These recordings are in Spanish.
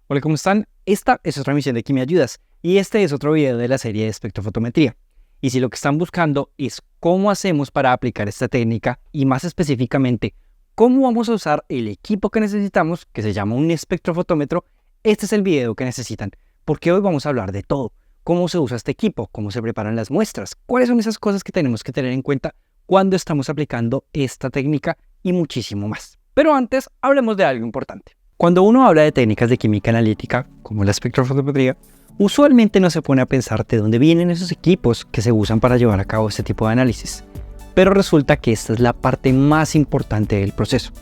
Hola, ¿cómo están? Esta es otra misión de Aquí Me Ayudas y este es otro video de la serie de espectrofotometría. Y si lo que están buscando es cómo hacemos para aplicar esta técnica y más específicamente cómo vamos a usar el equipo que necesitamos, que se llama un espectrofotómetro, este es el video que necesitan, porque hoy vamos a hablar de todo. Cómo se usa este equipo, cómo se preparan las muestras, cuáles son esas cosas que tenemos que tener en cuenta cuando estamos aplicando esta técnica y muchísimo más. Pero antes, hablemos de algo importante. Cuando uno habla de técnicas de química analítica, como la espectrofotometría, usualmente no se pone a pensar de dónde vienen esos equipos que se usan para llevar a cabo este tipo de análisis. Pero resulta que esta es la parte más importante del proceso.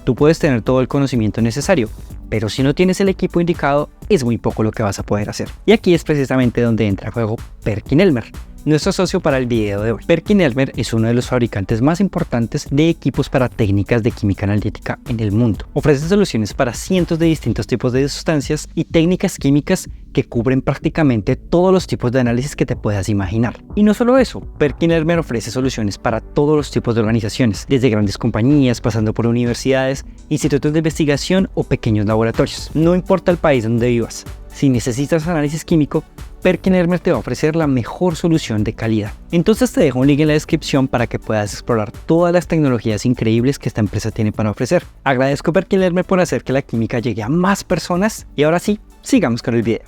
Tú puedes tener todo el conocimiento necesario, pero si no tienes el equipo indicado, es muy poco lo que vas a poder hacer. Y aquí es precisamente donde entra a juego PerkinElmer, nuestro socio para el video de hoy. PerkinElmer es uno de los fabricantes más importantes de equipos para técnicas de química analítica en el mundo. Ofrece soluciones para cientos de distintos tipos de sustancias y técnicas químicas que cubren prácticamente todos los tipos de análisis que te puedas imaginar. Y no solo eso, PerkinElmer ofrece soluciones para todos los tipos de organizaciones, desde grandes compañías, pasando por universidades, institutos de investigación o pequeños laboratorios. No importa el país donde vivas, si necesitas análisis químico, PerkinElmer te va a ofrecer la mejor solución de calidad. Entonces te dejo un link en la descripción para que puedas explorar todas las tecnologías increíbles que esta empresa tiene para ofrecer. Agradezco a PerkinElmer por hacer que la química llegue a más personas y ahora sí, sigamos con el video.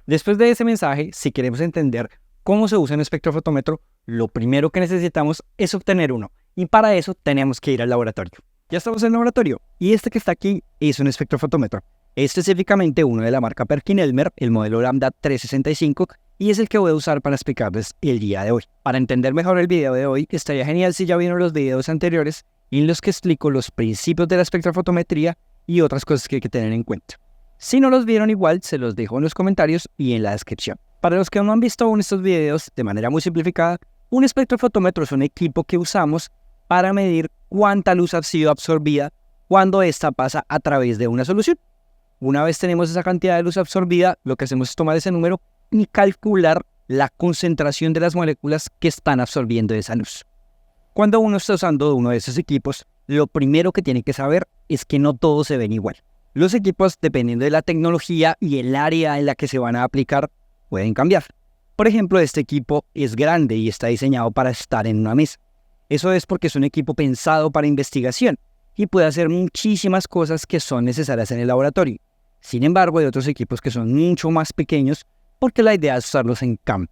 Después de ese mensaje, si queremos entender cómo se usa un espectrofotómetro, lo primero que necesitamos es obtener uno y para eso tenemos que ir al laboratorio. Ya estamos en el laboratorio y este que está aquí es un espectrofotómetro. Específicamente uno de la marca PerkinElmer, el modelo Lambda 365, y es el que voy a usar para explicarles el día de hoy. Para entender mejor el video de hoy, estaría genial si ya vieron los videos anteriores en los que explico los principios de la espectrofotometría y otras cosas que hay que tener en cuenta. Si no los vieron igual, se los dejo en los comentarios y en la descripción. Para los que no han visto aún estos videos, de manera muy simplificada, un espectrofotómetro es un equipo que usamos para medir cuánta luz ha sido absorbida cuando ésta pasa a través de una solución. Una vez tenemos esa cantidad de luz absorbida, lo que hacemos es tomar ese número y calcular la concentración de las moléculas que están absorbiendo esa luz. Cuando uno está usando uno de esos equipos, lo primero que tiene que saber es que no todos se ven igual. Los equipos, dependiendo de la tecnología y el área en la que se van a aplicar, pueden cambiar. Por ejemplo, este equipo es grande y está diseñado para estar en una mesa. Eso es porque es un equipo pensado para investigación y puede hacer muchísimas cosas que son necesarias en el laboratorio. Sin embargo, hay otros equipos que son mucho más pequeños porque la idea es usarlos en campo.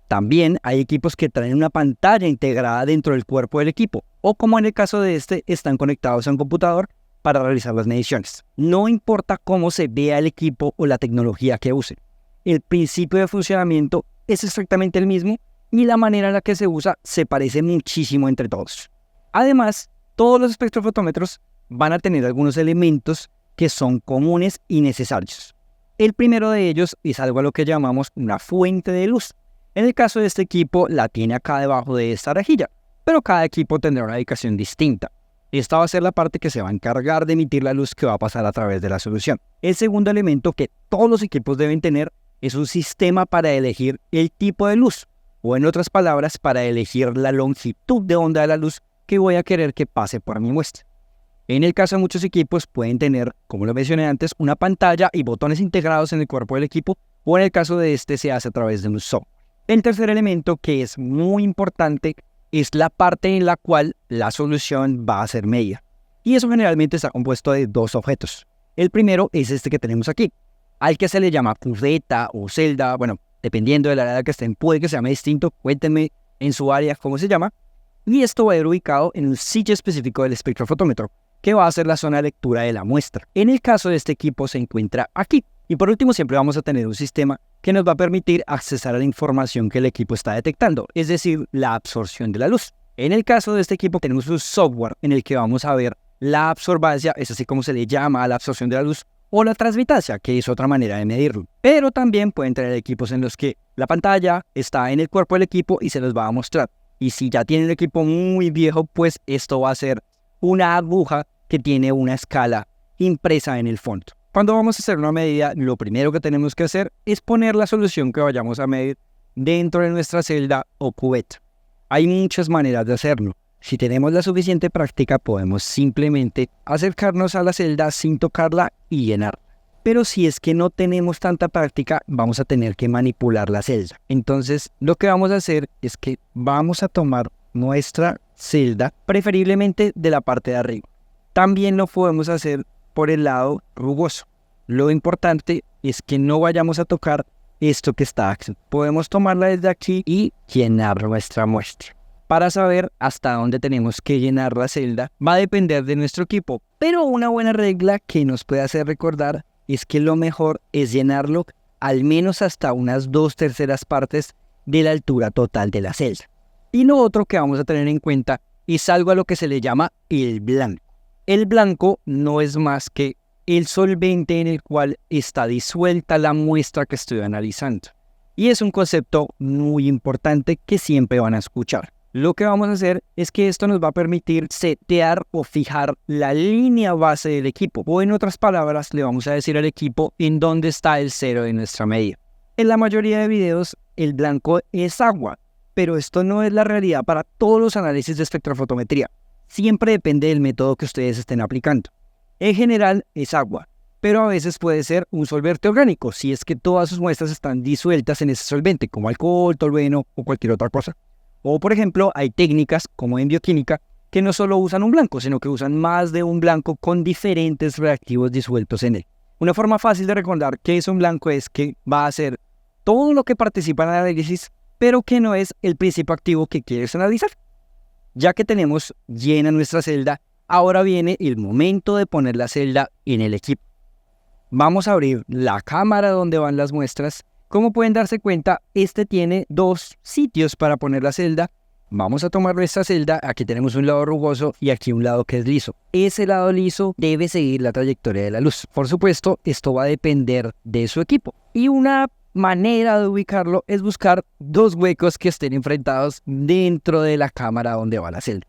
También hay equipos que traen una pantalla integrada dentro del cuerpo del equipo, o como en el caso de este, están conectados a un computador para realizar las mediciones. No importa cómo se vea el equipo o la tecnología que use, el principio de funcionamiento es exactamente el mismo y la manera en la que se usa se parece muchísimo entre todos. Además, todos los espectrofotómetros van a tener algunos elementos que son comunes y necesarios. El primero de ellos es algo a lo que llamamos una fuente de luz. En el caso de este equipo, la tiene acá debajo de esta rejilla, pero cada equipo tendrá una ubicación distinta. Esta va a ser la parte que se va a encargar de emitir la luz que va a pasar a través de la solución. El segundo elemento que todos los equipos deben tener es un sistema para elegir el tipo de luz, o en otras palabras, para elegir la longitud de onda de la luz que voy a querer que pase por mi muestra. En el caso de muchos equipos pueden tener, como lo mencioné antes, una pantalla y botones integrados en el cuerpo del equipo, o en el caso de este se hace a través de un software. El tercer elemento, que es muy importante, es la parte en la cual la solución va a ser medida. Y eso generalmente está compuesto de dos objetos. El primero es este que tenemos aquí, al que se le llama cubeta o celda. Bueno, dependiendo de la área que estén, puede que se llame distinto. Cuéntenme en su área cómo se llama. Y esto va a ir ubicado en un sitio específico del espectrofotómetro, que va a ser la zona de lectura de la muestra. En el caso de este equipo se encuentra aquí. Y por último, siempre vamos a tener un sistema que nos va a permitir accesar a la información que el equipo está detectando, es decir, la absorción de la luz. En el caso de este equipo tenemos un software en el que vamos a ver la absorbancia, es así como se le llama a la absorción de la luz, o la transmitancia, que es otra manera de medirlo. Pero también pueden tener equipos en los que la pantalla está en el cuerpo del equipo y se los va a mostrar. Y si ya tienen el equipo muy viejo, pues esto va a ser una aguja que tiene una escala impresa en el fondo. Cuando vamos a hacer una medida, lo primero que tenemos que hacer es poner la solución que vayamos a medir dentro de nuestra celda o cubeta. Hay muchas maneras de hacerlo. Si tenemos la suficiente práctica, podemos simplemente acercarnos a la celda sin tocarla y llenar. Pero si es que no tenemos tanta práctica, vamos a tener que manipular la celda. Entonces, lo que vamos a hacer es que vamos a tomar nuestra celda, preferiblemente de la parte de arriba. También lo podemos hacer por el lado rugoso. Lo importante es que no vayamos a tocar esto que está aquí. Podemos tomarla desde aquí y llenar nuestra muestra. Para saber hasta dónde tenemos que llenar la celda va a depender de nuestro equipo, pero una buena regla que nos puede hacer recordar es que lo mejor es llenarlo al menos hasta unas 2/3 partes de la altura total de la celda. Y lo otro que vamos a tener en cuenta es algo a lo que se le llama el blanco. El blanco no es más que el solvente en el cual está disuelta la muestra que estoy analizando. Y es un concepto muy importante que siempre van a escuchar. Lo que vamos a hacer es que esto nos va a permitir setear o fijar la línea base del equipo. O en otras palabras, le vamos a decir al equipo en dónde está el cero de nuestra medida. En la mayoría de videos, el blanco es agua, pero esto no es la realidad para todos los análisis de espectrofotometría. Siempre depende del método que ustedes estén aplicando. En general es agua, pero a veces puede ser un solvente orgánico, si es que todas sus muestras están disueltas en ese solvente, como alcohol, tolueno o cualquier otra cosa. O, por ejemplo, hay técnicas, como en bioquímica, que no solo usan un blanco, sino que usan más de un blanco con diferentes reactivos disueltos en él. Una forma fácil de recordar qué es un blanco es que va a ser todo lo que participa en el análisis, pero que no es el principio activo que quieres analizar. Ya que tenemos llena nuestra celda, ahora viene el momento de poner la celda en el equipo. Vamos a abrir la cámara donde van las muestras. Como pueden darse cuenta, este tiene 2 sitios para poner la celda. Vamos a tomar nuestra celda, aquí tenemos un lado rugoso y aquí un lado que es liso. Ese lado liso debe seguir la trayectoria de la luz. Por supuesto, esto va a depender de su equipo. Y una manera de ubicarlo es buscar 2 huecos que estén enfrentados dentro de la cámara donde va la celda.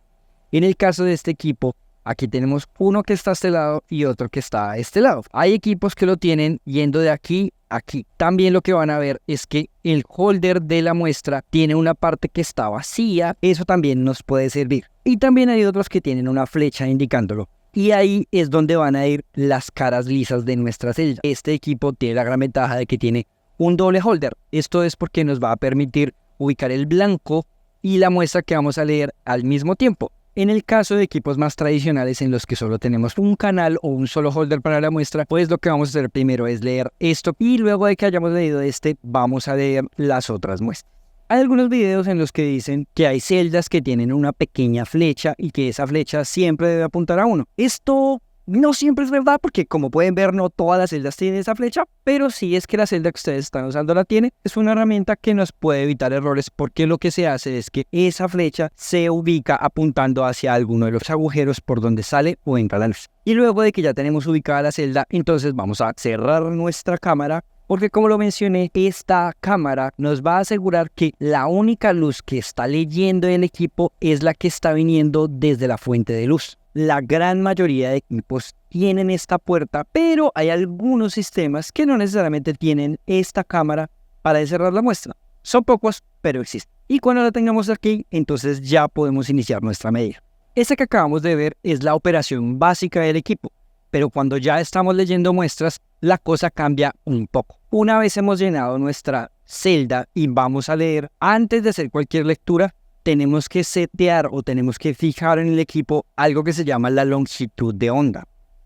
En el caso de este equipo, aquí tenemos uno que está a este lado y otro que está a este lado. Hay equipos que lo tienen yendo de aquí a aquí. También lo que van a ver es que el holder de la muestra tiene una parte que está vacía. Eso también nos puede servir. Y también hay otros que tienen una flecha indicándolo. Y ahí es donde van a ir las caras lisas de nuestra celda. Este equipo tiene la gran ventaja de que tiene un doble holder. Esto es porque nos va a permitir ubicar el blanco y la muestra que vamos a leer al mismo tiempo. En el caso de equipos más tradicionales en los que solo tenemos un canal o un solo holder para la muestra, pues lo que vamos a hacer primero es leer esto y luego de que hayamos leído este, vamos a leer las otras muestras. Hay algunos videos en los que dicen que hay celdas que tienen una pequeña flecha y que esa flecha siempre debe apuntar a uno. Esto no siempre es verdad porque, como pueden ver, no todas las celdas tienen esa flecha, pero si es que la celda que ustedes están usando la tiene, es una herramienta que nos puede evitar errores porque lo que se hace es que esa flecha se ubica apuntando hacia alguno de los agujeros por donde sale o entra la luz. Y luego de que ya tenemos ubicada la celda, entonces vamos a cerrar nuestra cámara porque, como lo mencioné, esta cámara nos va a asegurar que la única luz que está leyendo el equipo es la que está viniendo desde la fuente de luz. La gran mayoría de equipos tienen esta puerta, pero hay algunos sistemas que no necesariamente tienen esta cámara para cerrar la muestra. Son pocos, pero existen. Y cuando la tengamos aquí, entonces ya podemos iniciar nuestra medida. Esta que acabamos de ver es la operación básica del equipo, pero cuando ya estamos leyendo muestras, la cosa cambia un poco. Una vez hemos llenado nuestra celda y vamos a leer, antes de hacer cualquier lectura, tenemos que setear o tenemos que fijar en el equipo algo que se llama la longitud de onda,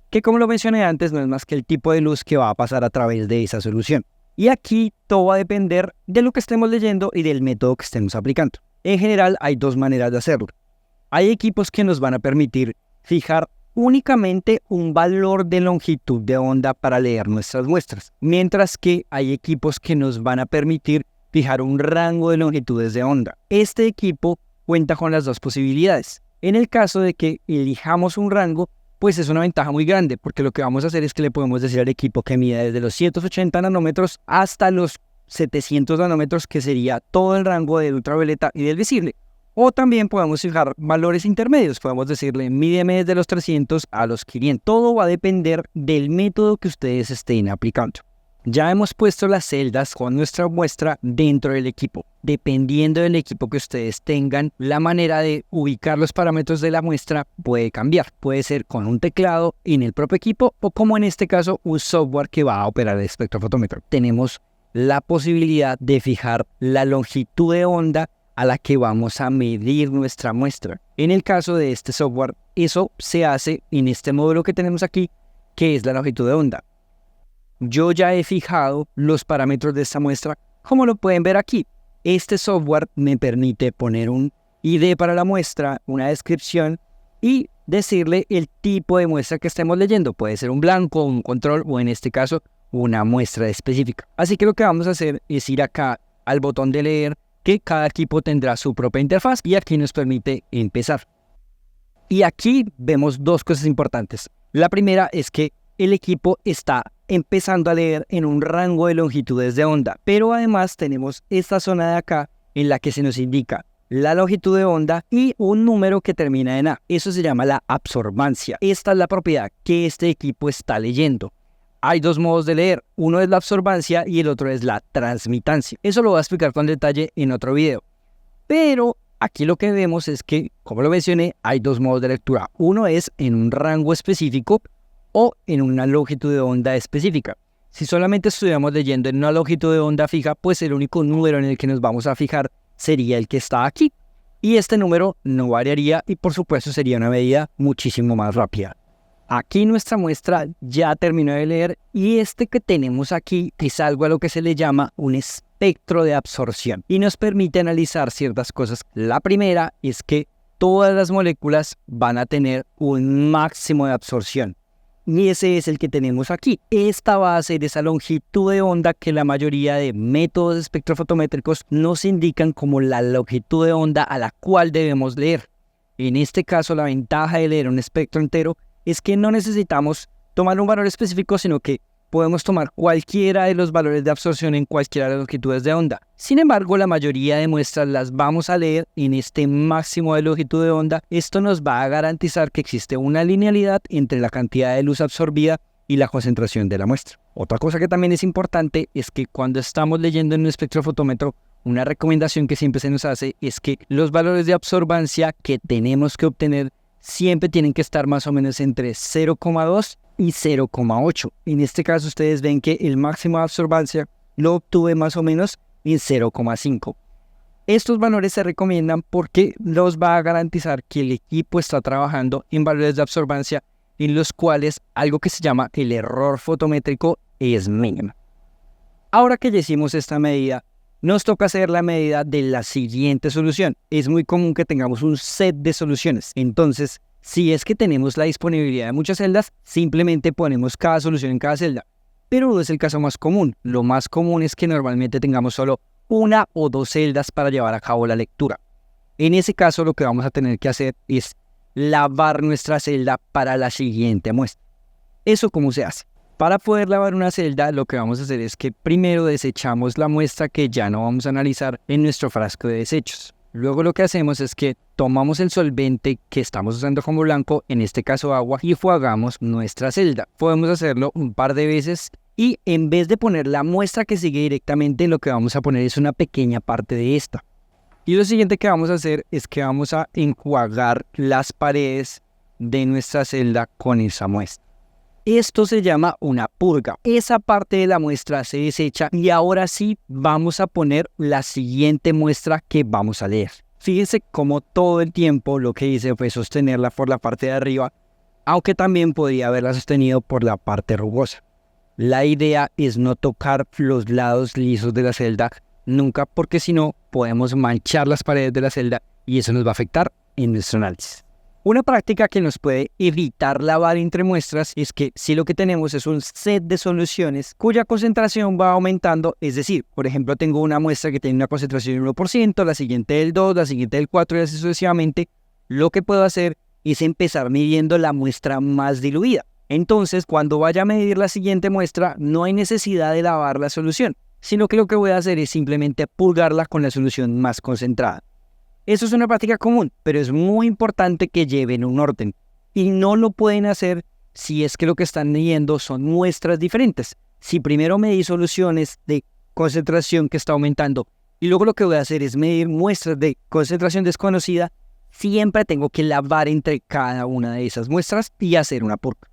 que, como lo mencioné antes, no es más que el tipo de luz que va a pasar a través de esa solución. Y aquí todo va a depender de lo que estemos leyendo y del método que estemos aplicando. En general hay 2 maneras de hacerlo. Hay equipos que nos van a permitir fijar únicamente un valor de longitud de onda para leer nuestras muestras, mientras que hay equipos que nos van a permitir fijar un rango de longitudes de onda. Este equipo cuenta con las 2 posibilidades. En el caso de que elijamos un rango, pues es una ventaja muy grande, porque lo que vamos a hacer es que le podemos decir al equipo que mida desde los 180 nanómetros hasta los 700 nanómetros, que sería todo el rango del ultravioleta y del visible. O también podemos fijar valores intermedios, podemos decirle mídeme desde los 300 a los 500. Todo va a depender del método que ustedes estén aplicando. Ya hemos puesto las celdas con nuestra muestra dentro del equipo. Dependiendo del equipo que ustedes tengan, la manera de ubicar los parámetros de la muestra puede cambiar. Puede ser con un teclado en el propio equipo o, como en este caso, un software que va a operar el espectrofotómetro. Tenemos la posibilidad de fijar la longitud de onda a la que vamos a medir nuestra muestra. En el caso de este software, eso se hace en este módulo que tenemos aquí, que es la longitud de onda. Yo ya he fijado los parámetros de esta muestra, como lo pueden ver aquí. Este software me permite poner un ID para la muestra, una descripción y decirle el tipo de muestra que estemos leyendo. Puede ser un blanco, un control o, en este caso, una muestra específica. Así que lo que vamos a hacer es ir acá al botón de leer, que cada equipo tendrá su propia interfaz, y aquí nos permite empezar. Y aquí vemos dos cosas importantes. La primera es que el equipo está empezando a leer en un rango de longitudes de onda, pero además tenemos esta zona de acá en la que se nos indica la longitud de onda y un número que termina en A. Eso se llama la absorbancia. Esta es la propiedad que este equipo está leyendo. Hay dos modos de leer, uno es la absorbancia y el otro es la transmitancia. Eso lo voy a explicar con detalle en otro video. Pero aquí lo que vemos es que, como lo mencioné, hay dos modos de lectura. Uno es en un rango específico o en una longitud de onda específica. Si solamente estuviéramos leyendo en una longitud de onda fija, pues el único número en el que nos vamos a fijar sería el que está aquí. Y este número no variaría y, por supuesto, sería una medida muchísimo más rápida. Aquí nuestra muestra ya terminó de leer y este que tenemos aquí es algo a lo que se le llama un espectro de absorción y nos permite analizar ciertas cosas. La primera es que todas las moléculas van a tener un máximo de absorción. Y ese es el que tenemos aquí. Esta va a ser esa longitud de onda que la mayoría de métodos espectrofotométricos nos indican como la longitud de onda a la cual debemos leer. En este caso, la ventaja de leer un espectro entero es que no necesitamos tomar un valor específico, sino que podemos tomar cualquiera de los valores de absorción en cualquiera de las longitudes de onda. Sin embargo, la mayoría de muestras las vamos a leer en este máximo de longitud de onda. Esto nos va a garantizar que existe una linealidad entre la cantidad de luz absorbida y la concentración de la muestra. Otra cosa que también es importante es que cuando estamos leyendo en un espectrofotómetro, una recomendación que siempre se nos hace es que los valores de absorbancia que tenemos que obtener siempre tienen que estar más o menos entre 0,2 y 0,8. En este caso ustedes ven que el máximo de absorbancia lo obtuve más o menos en 0,5. Estos valores se recomiendan porque los va a garantizar que el equipo está trabajando en valores de absorbancia en los cuales algo que se llama el error fotométrico es mínimo. Ahora que ya hicimos esta medida, nos toca hacer la medida de la siguiente solución. Es muy común que tengamos un set de soluciones. Entonces, si es que tenemos la disponibilidad de muchas celdas, simplemente ponemos cada solución en cada celda. Pero no es el caso más común. Lo más común es que normalmente tengamos solo una o dos celdas para llevar a cabo la lectura. En ese caso, lo que vamos a tener que hacer es lavar nuestra celda para la siguiente muestra. ¿Eso cómo se hace? Para poder lavar una celda, lo que vamos a hacer es que primero desechamos la muestra que ya no vamos a analizar en nuestro frasco de desechos. Luego lo que hacemos es que tomamos el solvente que estamos usando como blanco, en este caso agua, y enjuagamos nuestra celda. Podemos hacerlo un par de veces y en vez de poner la muestra que sigue directamente, lo que vamos a poner es una pequeña parte de esta. Y lo siguiente que vamos a hacer es que vamos a enjuagar las paredes de nuestra celda con esa muestra. Esto se llama una purga. Esa parte de la muestra se desecha y ahora sí vamos a poner la siguiente muestra que vamos a leer. Fíjense cómo todo el tiempo lo que hice fue sostenerla por la parte de arriba, aunque también podría haberla sostenido por la parte rugosa. La idea es no tocar los lados lisos de la celda nunca, porque si no podemos manchar las paredes de la celda y eso nos va a afectar en nuestro análisis. Una práctica que nos puede evitar lavar entre muestras es que si lo que tenemos es un set de soluciones cuya concentración va aumentando, es decir, por ejemplo, tengo una muestra que tiene una concentración del 1%, la siguiente del 2%, la siguiente del 4% y así sucesivamente, lo que puedo hacer es empezar midiendo la muestra más diluida. Entonces, cuando vaya a medir la siguiente muestra, no hay necesidad de lavar la solución, sino que lo que voy a hacer es simplemente purgarla con la solución más concentrada. Eso es una práctica común, pero es muy importante que lleven un orden. Y no lo pueden hacer si es que lo que están leyendo son muestras diferentes. si primero medí soluciones de concentración que está aumentando y luego lo que voy a hacer es medir muestras de concentración desconocida, siempre tengo que lavar entre cada una de esas muestras y hacer una purga.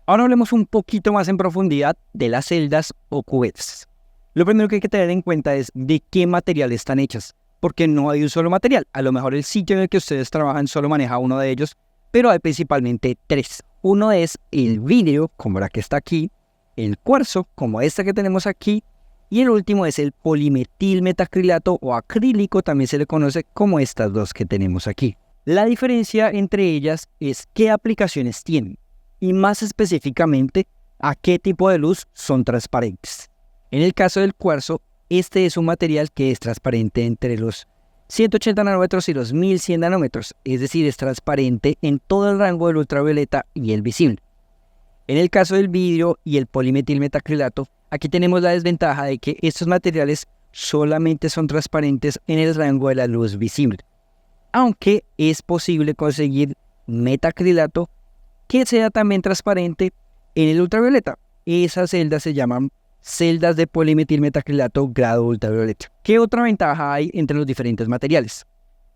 Ahora hablemos un poquito más en profundidad de las celdas o cubetas. Lo primero que hay que tener en cuenta es de qué material están hechas, porque no hay un solo material. A lo mejor el sitio en el que ustedes trabajan solo maneja uno de ellos, pero hay principalmente 3. Uno es el vidrio, como la que está aquí, el cuarzo, como esta que tenemos aquí, y el último es el polimetilmetacrilato o acrílico, también se le conoce como estas dos que tenemos aquí. La diferencia entre ellas es qué aplicaciones tienen, y más específicamente a qué tipo de luz son transparentes. En el caso del cuarzo, este es un material que es transparente entre los 180 nanómetros y los 1100 nanómetros, es decir, es transparente en todo el rango del ultravioleta y el visible. En el caso del vidrio y el polimetilmetacrilato, aquí tenemos la desventaja de que estos materiales solamente son transparentes en el rango de la luz visible, aunque es posible conseguir metacrilato que sea también transparente en el ultravioleta. Esas celdas se llaman celdas de polimetilmetacrilato grado ultravioleta. ¿Qué otra ventaja hay entre los diferentes materiales?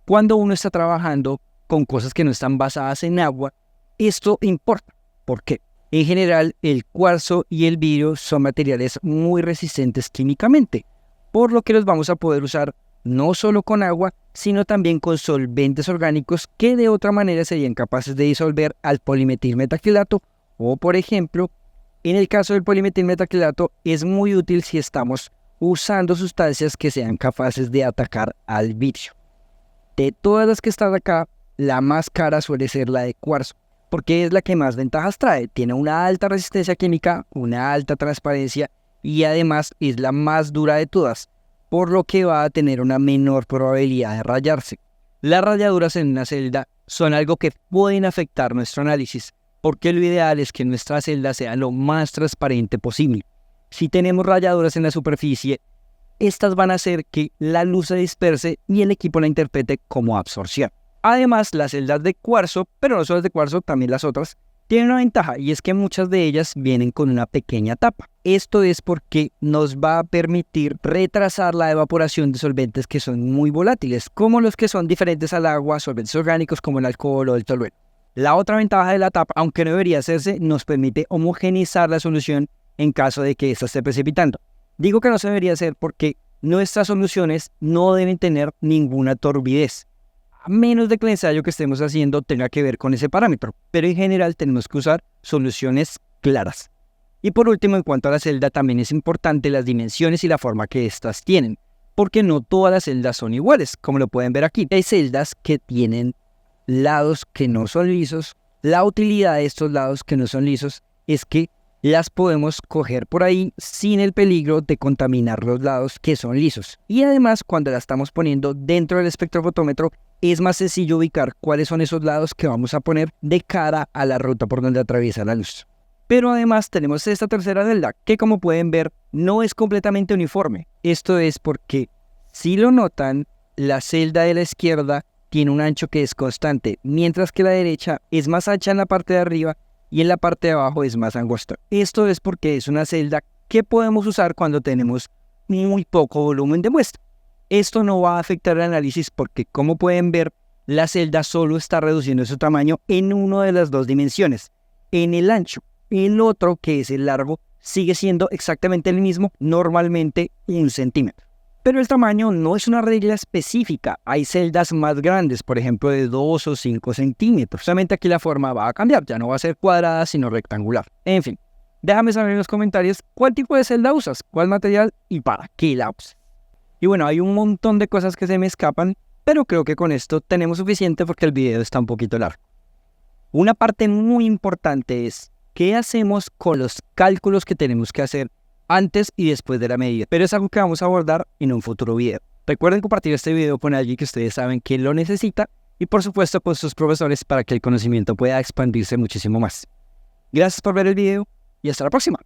Cuando uno está trabajando con cosas que no están basadas en agua, esto importa. ¿Por qué? En general, el cuarzo y el vidrio son materiales muy resistentes químicamente, por lo que los vamos a poder usar no solo con agua, sino también con solventes orgánicos que de otra manera serían capaces de disolver al polimetilmetacrilato o, por ejemplo, en el caso del polimetilmetacrilato es muy útil si estamos usando sustancias que sean capaces de atacar al vidrio. De todas las que están acá, la más cara suele ser la de cuarzo, porque es la que más ventajas trae. Tiene una alta resistencia química, una alta transparencia y además es la más dura de todas, por lo que va a tener una menor probabilidad de rayarse. Las rayaduras en una celda son algo que pueden afectar nuestro análisis, porque lo ideal es que nuestra celda sea lo más transparente posible. Si tenemos rayaduras en la superficie, estas van a hacer que la luz se disperse y el equipo la interprete como absorción. Además, las celdas de cuarzo, pero no solo las de cuarzo, también las otras, tienen una ventaja y es que muchas de ellas vienen con una pequeña tapa. Esto es porque nos va a permitir retrasar la evaporación de solventes que son muy volátiles, como los que son diferentes al agua, solventes orgánicos como el alcohol o el tolueno. La otra ventaja de la tapa, aunque no debería hacerse, nos permite homogeneizar la solución en caso de que ésta esté precipitando. Digo que no se debería hacer porque nuestras soluciones no deben tener ninguna turbidez, a menos de que el ensayo que estemos haciendo tenga que ver con ese parámetro, pero en general tenemos que usar soluciones claras. Y por último, en cuanto a la celda, también es importante las dimensiones y la forma que éstas tienen, porque no todas las celdas son iguales, como lo pueden ver aquí. Hay celdas que tienen lados que no son lisos. La utilidad de estos lados que no son lisos es que las podemos coger por ahí sin el peligro de contaminar los lados que son lisos. Y además, cuando la estamos poniendo dentro del espectrofotómetro, es más sencillo ubicar cuáles son esos lados que vamos a poner de cara a la ruta por donde atraviesa la luz. Pero además tenemos esta tercera celda que, como pueden ver, no es completamente uniforme. Esto es porque, si lo notan, la celda de la izquierda tiene un ancho que es constante, mientras que la derecha es más ancha en la parte de arriba y en la parte de abajo es más angosta. Esto es porque es una celda que podemos usar cuando tenemos muy poco volumen de muestra. Esto no va a afectar el análisis porque, como pueden ver, la celda solo está reduciendo su tamaño en una de las dos dimensiones, en el ancho. El otro, que es el largo, sigue siendo exactamente el mismo, normalmente 1 centímetro. Pero el tamaño no es una regla específica. Hay celdas más grandes, por ejemplo de 2 o 5 centímetros. Solamente aquí la forma va a cambiar, ya no va a ser cuadrada sino rectangular. En fin, déjame saber en los comentarios cuál tipo de celda usas, cuál material y para qué la usas. Y bueno, hay un montón de cosas que se me escapan, pero creo que con esto tenemos suficiente porque el video está un poquito largo. Una parte muy importante es qué hacemos con los cálculos que tenemos que hacer antes y después de la medida, pero es algo que vamos a abordar en un futuro video. Recuerden compartir este video con alguien que ustedes saben que lo necesita y por supuesto con sus profesores para que el conocimiento pueda expandirse muchísimo más. Gracias por ver el video y hasta la próxima.